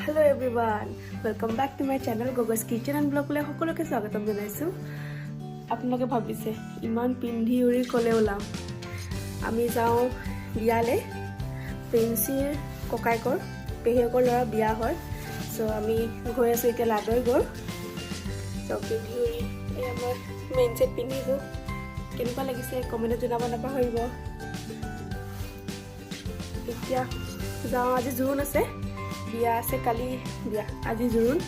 Hello everyone, welcome back to my channel Gogo's Kitchen and Vlog লৈ সকলোকে স্বাগতম জনাইছো। আপোনালোকে ভাবিছে ইমান পিন্ধি উৰি কলে ওলাম। আমি যাওঁ বিয়ালে, প্ৰিন্সিৰ ককাইকৰ পেহিয়েকৰ ল'ৰা বিয়া হয়। সো আমি গৈ আছো এতিয়া লাডৈ গৰ। সো পিন্ধি উৰি এই আমাৰ মেইন সেট পিন্ধিছো। কেনেকুৱা লাগিছে কমেন্টত জনাব নাপাহৰিব। এতিয়া যাওঁ, আজি জোৰোণ আছে, বিয়া আছে, কালি বিয়া, আজি জোৰোণ।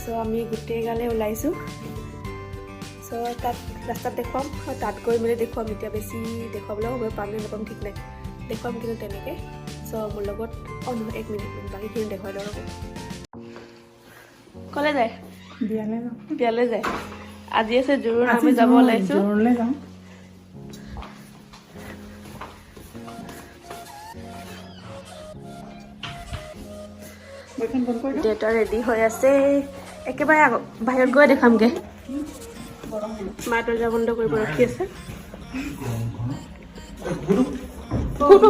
সো আমি গোটেই গালে ওলাইছোঁ। সো তাত ৰাস্তাত দেখুৱাম, তাত গৈ মেলি দেখুৱাম। এতিয়া বেছি দেখুৱাবলৈ হ'ব পাম নে নাপাম ঠিক নাই, দেখুৱাম কিন্তু তেনেকৈ। সো মোৰ লগত নহয় 1 মিনিট বাকীখিনি দেখুৱাই লওঁ। ৰ'ব, ক'লে যায়? বিয়ালৈ যায়। আজি আছে জোৰোণ, আমি যাব ওলাইছোঁ। দেউতা ৰেডি হৈ আছে, একেবাৰে বাহিৰত গৈ দেখামগৈ। মা দৰ্জা বন্ধ কৰিব ৰখি আছে।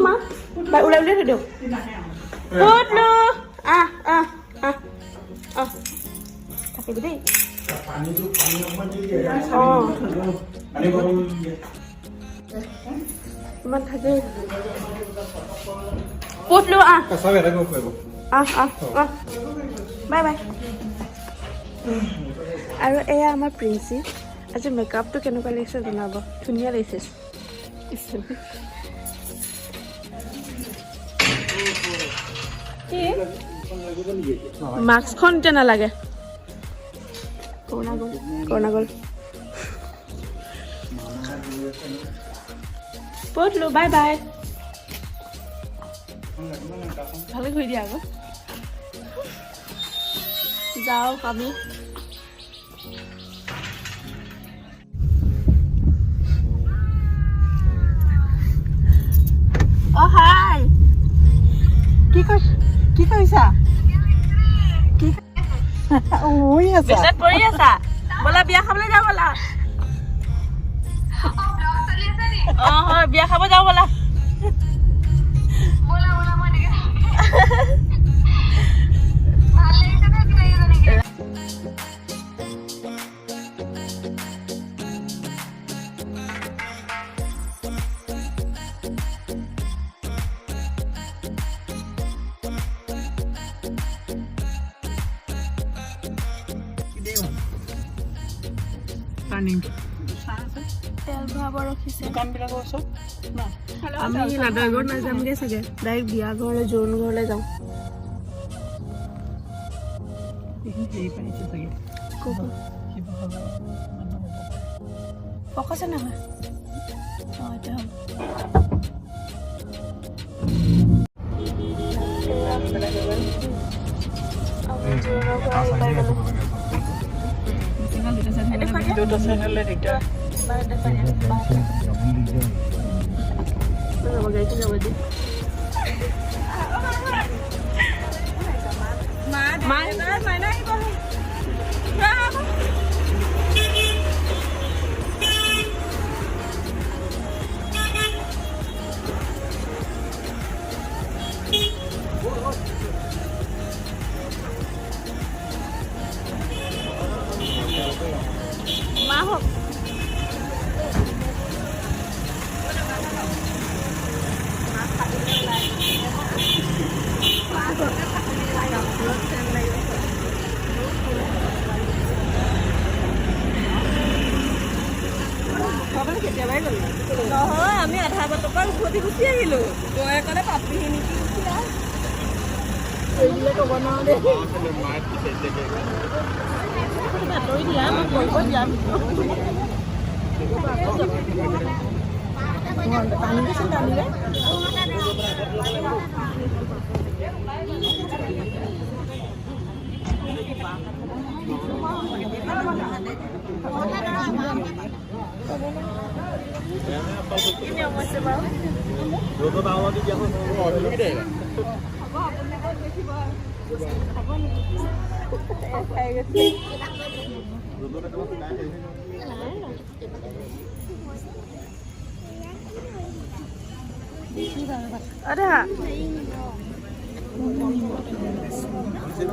মা ওলাই থৈ দিয়ক। থাকিবি দেই। ইমান থাকে পুতলো। Bye bye. আৰু এয়া আমাৰ প্ৰিন্সি। আজি মেকআপটো কেনেকুৱা লাগিছে জনাব। ধুনীয়া লাগিছে। মাস্কখন এতিয়া নালাগে, কৰোণা গ'ল। পুতলো বাই বাই। ভালে ঘূৰি দিয়া আকৌ। যাওঁ আমি। অ' হাই, কি কৰিছা? বিচনাত পৰি আছা? ব'লা বিয়া খাবলৈ যাওঁ ব'লা। অ' হয়, বিয়া খাব যাওঁ ব'লা। তেল ভৰাব ৰখিছে দোকানবিলাকৰ ওচৰত। আমি লাডৈ ঘৰত নাযামগৈ চাগে, ডাইৰেক্ট বিয়া ঘৰলৈ, জোৰোণ ঘৰলৈ যাওঁ। পকাছে নহয়। অঁ এতিয়া দুটা চেনেলে দিগদাৰ। মা হওক কেতিয়াবাই গ'লো নহয়, আমি আধা বাটৰ পৰা উভতি গুচি আহিলোঁ। তই ক'লে পাপিহি নেকি ক'ব নোৱাৰো দেই। বাতৰি দিয়া মই কৰিব যাম। পানী দিছিল টানিলে। কি নিয়ম হৈছে বাৰু? খাই গৈছে। ada Oh,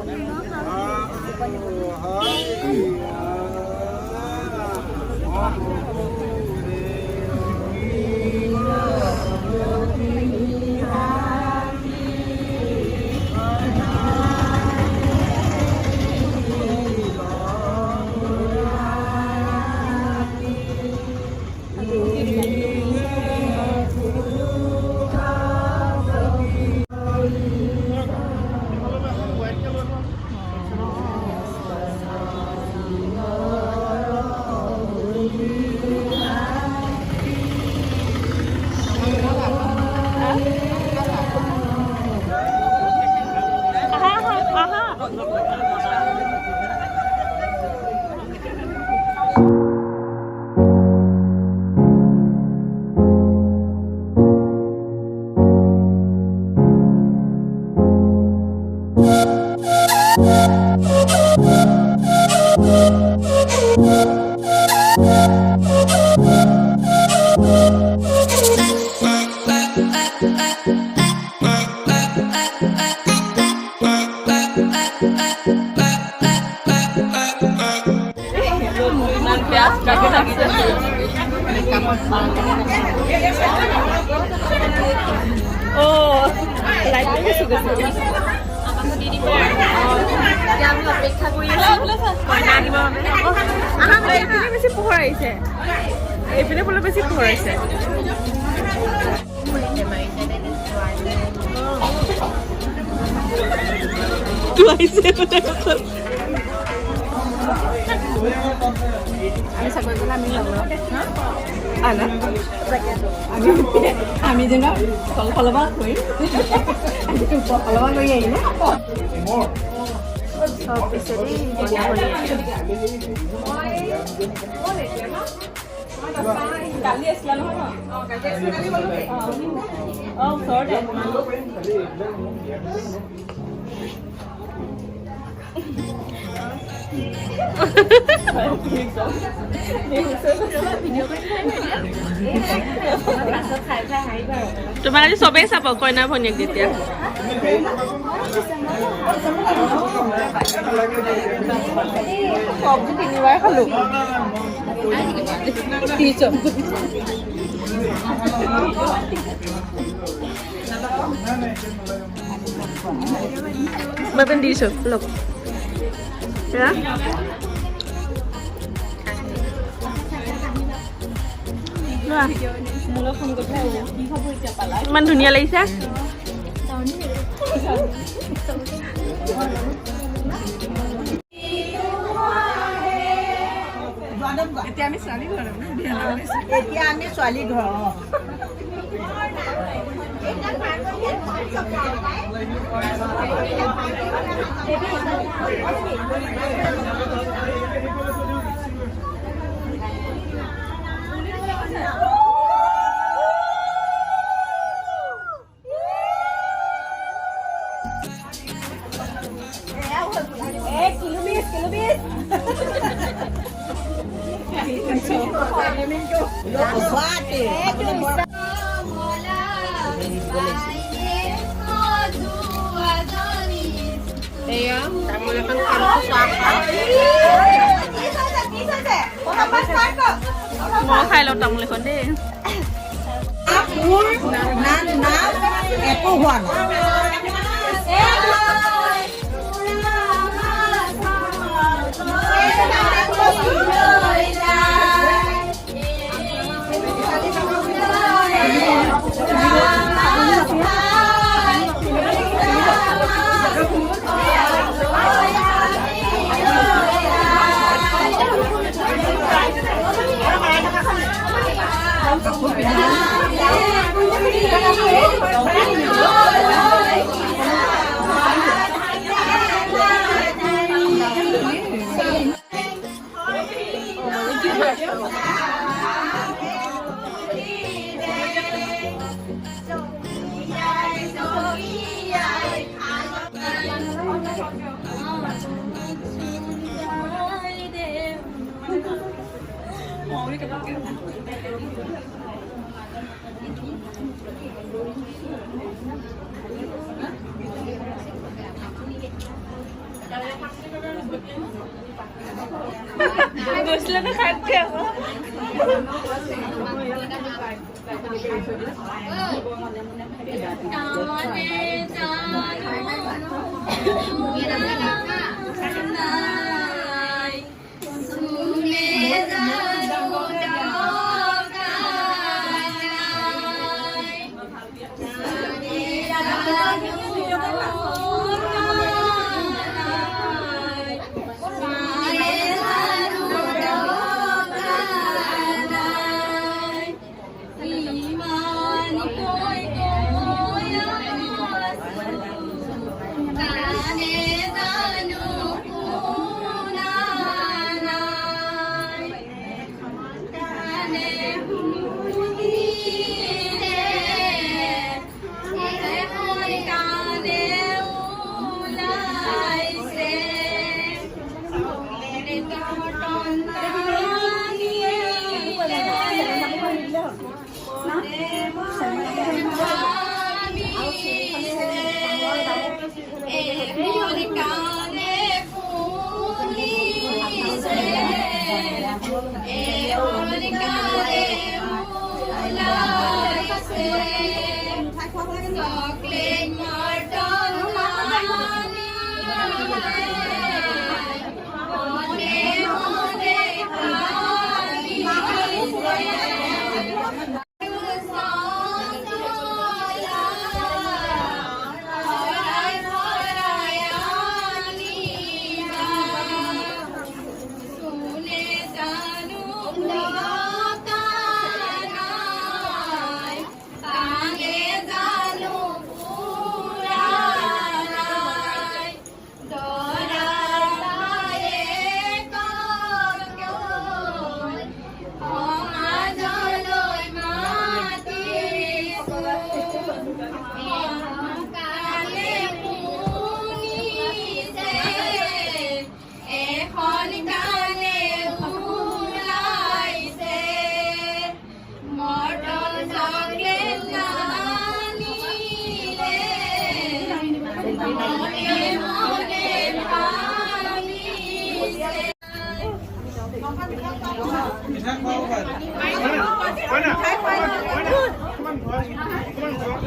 like this is good. বেছি পোহৰ আহিছে এইপিনে বোলে বেছি পোহৰ আহিছে আমি চাকৰি গ'লে আমি আমি যেন তলফালবা কৰি তলফালবা কৰি আহিলে সব পিছতে কালি আছিলা নহয় ওচৰতে তোমাৰ আজি চবেই চাব কইনা ভনীয়েক যেতিয়া চব্জি তিনিবাৰ খালো मैं अपन दिस लोग ya ইমান ধুনীয়া লাগিছে এতিয়া আমি ছোৱালী ঘৰ মই খাই লওঁ তামোল এখন দেই একো হোৱা গৈছিলে নে খাইছে আকৌ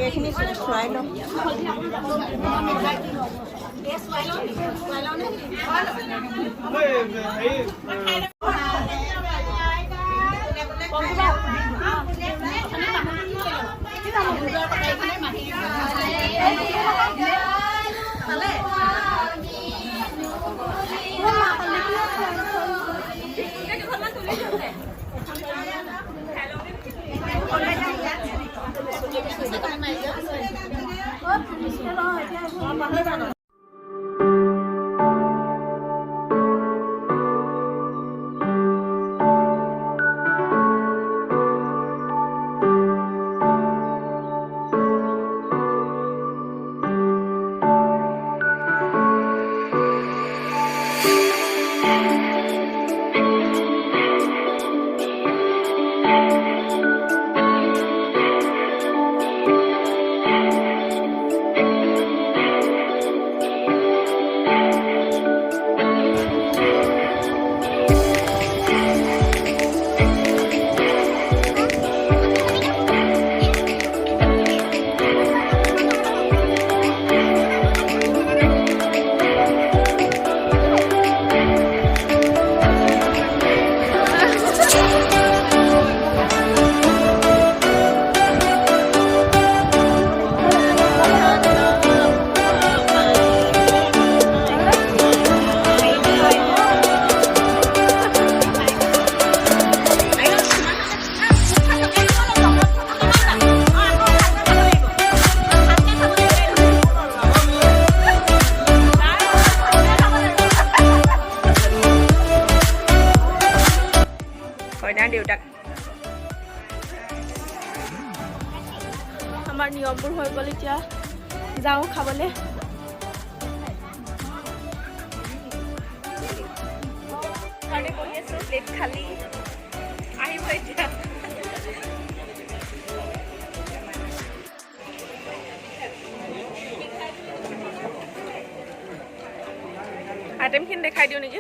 এইখিনি চোৱাই লওঁ দেউতাক আমাৰ নিয়মবোৰ হৈ গ'ল এতিয়া যাওঁ খাবলৈ বহি আছোঁ প্লেট খালি আহিব এতিয়া আইটেমখিনি দেখাই দিওঁ নেকি